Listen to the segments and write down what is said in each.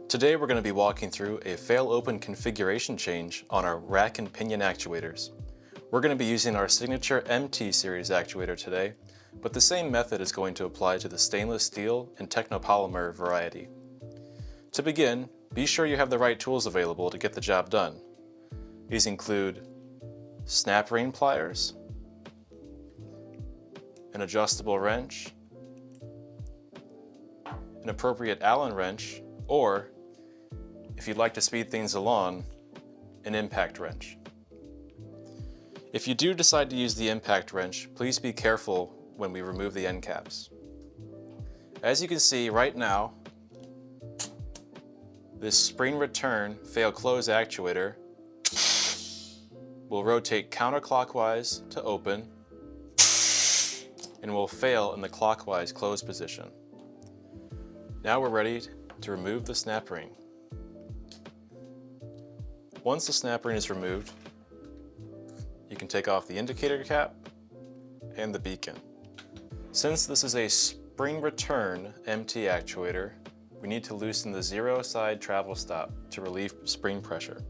Today we're going to be walking through a fail-open configuration change on our rack and pinion actuators. We're going to be using our signature MT series actuator today, but the same method is going to apply to the stainless steel and technopolymer variety. To begin, be sure you have the right tools available to get the job done. These include snap ring pliers, an adjustable wrench, an appropriate Allen wrench, or, if you'd like to speed things along, an impact wrench. If you do decide to use the impact wrench, please be careful when we remove the end caps. As you can see right now, this spring return fail close actuator will rotate counterclockwise to open and will fail in the clockwise close position. Now we're ready to remove the snap ring. Once the snap ring is removed, you can take off the indicator cap and the beacon. Since this is a spring return MT actuator, we need to loosen the zero side travel stop to relieve spring pressure.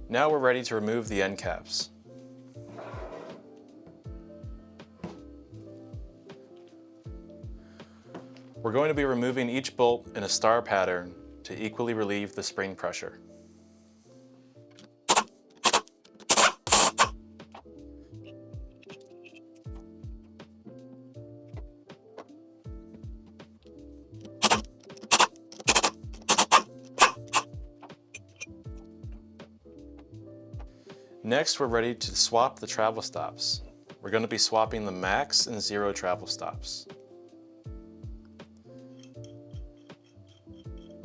Now we're ready to remove the end caps. We're going to be removing each bolt in a star pattern to equally relieve the spring pressure. Next, we're ready to swap the travel stops. We're going to be swapping the max and zero travel stops.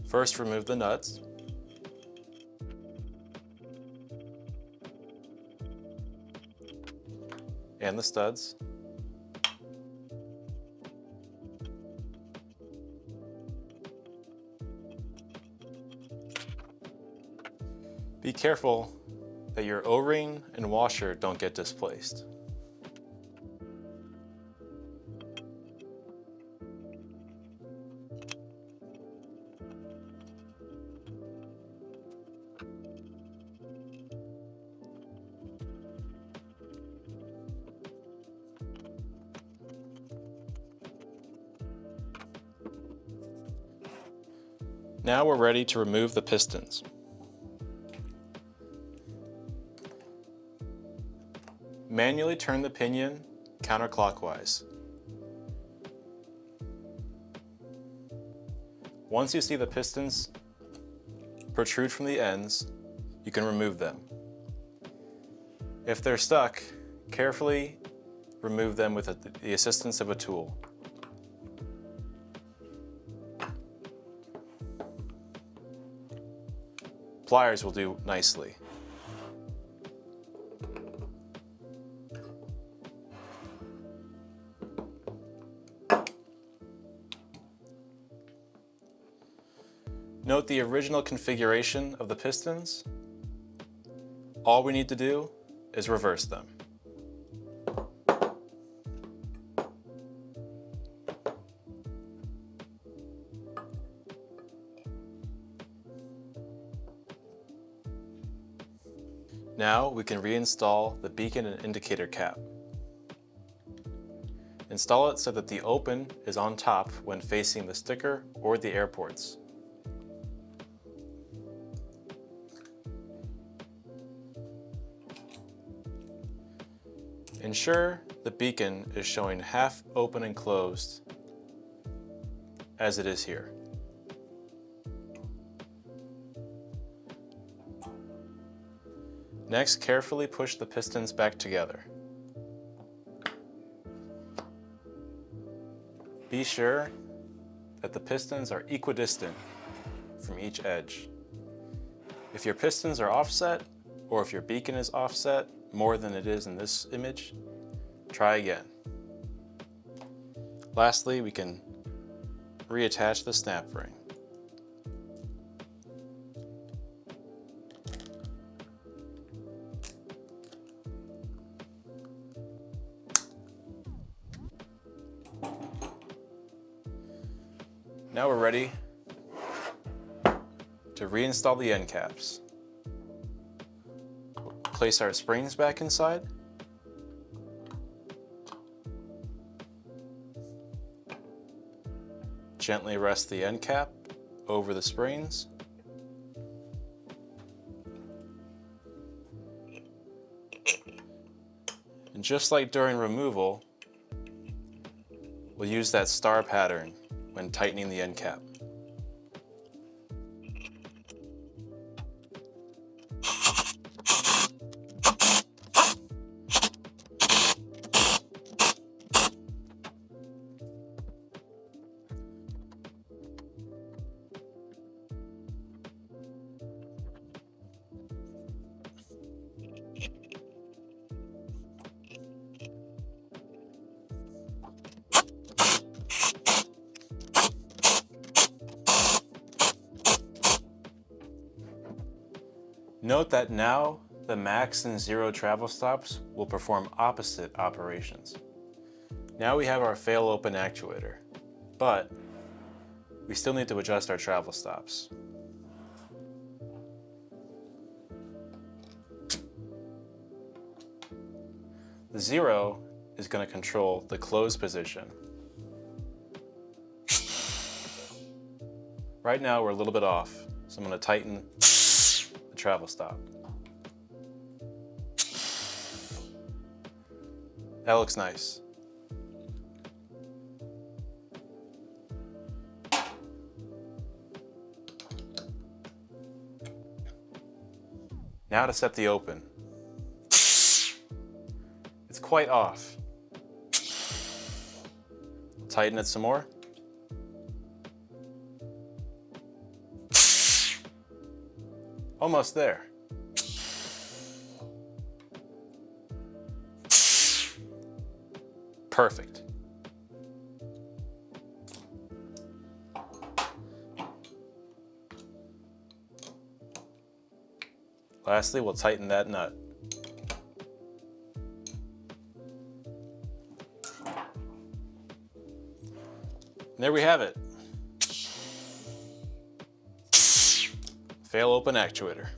First, remove the nuts. And the studs. Be careful that your O-ring and washer don't get displaced. Now we're ready to remove the pistons. Manually turn the pinion counterclockwise. Once you see the pistons protrude from the ends, you can remove them. If they're stuck, carefully remove them with the assistance of a tool. Pliers will do nicely. Note the original configuration of the pistons. All we need to do is reverse them. Now we can reinstall the beacon and indicator cap. Install it so that the open is on top when facing the sticker or the air ports. Ensure the beacon is showing half open and closed as it is here. Next, carefully push the pistons back together. Be sure that the pistons are equidistant from each edge. If your pistons are offset, or if your beacon is offset more than it is in this image, try again. Lastly, we can reattach the snap ring. Now we're ready to reinstall the end caps. Place our springs back inside. Gently rest the end cap over the springs. And just like during removal, we'll use that star pattern when tightening the end cap. Note that now the max and zero travel stops will perform opposite operations. Now we have our fail open actuator, but we still need to adjust our travel stops. The zero is going to control the close position. Right now we're a little bit off, so I'm going to tighten the travel stop. That looks nice. Now to set the open. It's quite off. Tighten it some more. Almost there. Perfect. Lastly, we'll tighten that nut. And there we have it. Fail open actuator.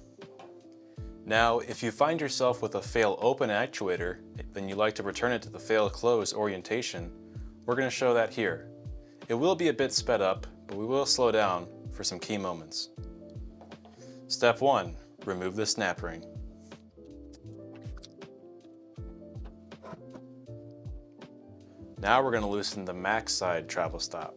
Now, if you find yourself with a fail open actuator, then you'd like to return it to the fail close orientation, we're going to show that here. It will be a bit sped up, but we will slow down for some key moments. Step 1, remove the snap ring. Now we're going to loosen the max side travel stop.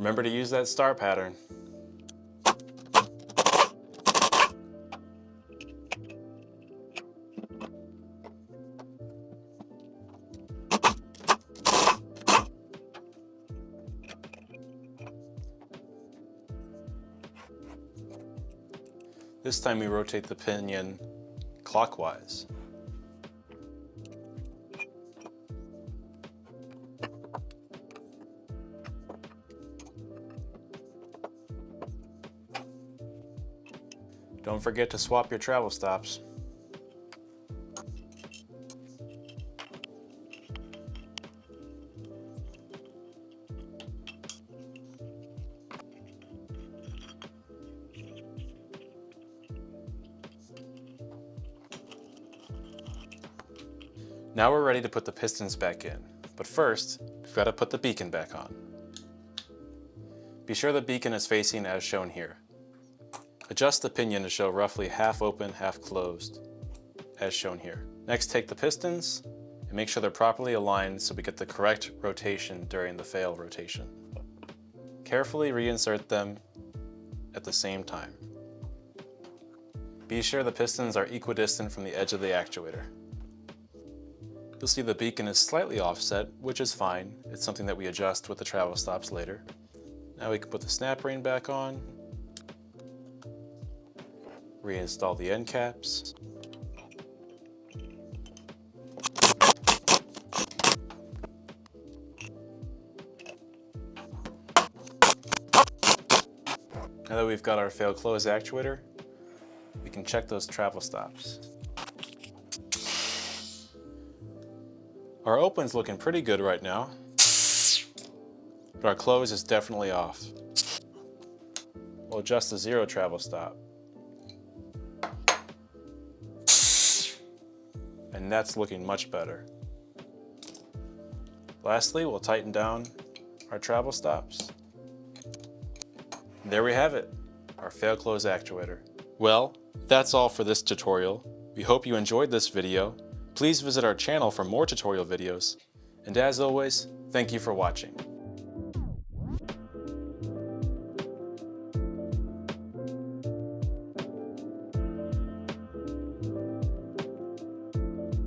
Remember to use that star pattern. This time we rotate the pinion clockwise. Don't forget to swap your travel stops. Now we're ready to put the pistons back in, but first, we've got to put the beacon back on. Be sure the beacon is facing as shown here. Adjust the pinion to show roughly half open, half closed, as shown here. Next, take the pistons and make sure they're properly aligned so we get the correct rotation during the fail rotation. Carefully reinsert them at the same time. Be sure the pistons are equidistant from the edge of the actuator. You'll see the beacon is slightly offset, which is fine. It's something that we adjust with the travel stops later. Now we can put the snap ring back on. Reinstall the end caps. Now that we've got our fail close actuator, we can check those travel stops. Our open's looking pretty good right now, but our close is definitely off. We'll adjust the 0 travel stop. And that's looking much better. Lastly, we'll tighten down our travel stops. There we have it, our fail close actuator. Well, that's all for this tutorial. We hope you enjoyed this video. Please visit our channel for more tutorial videos. And as always, thank you for watching.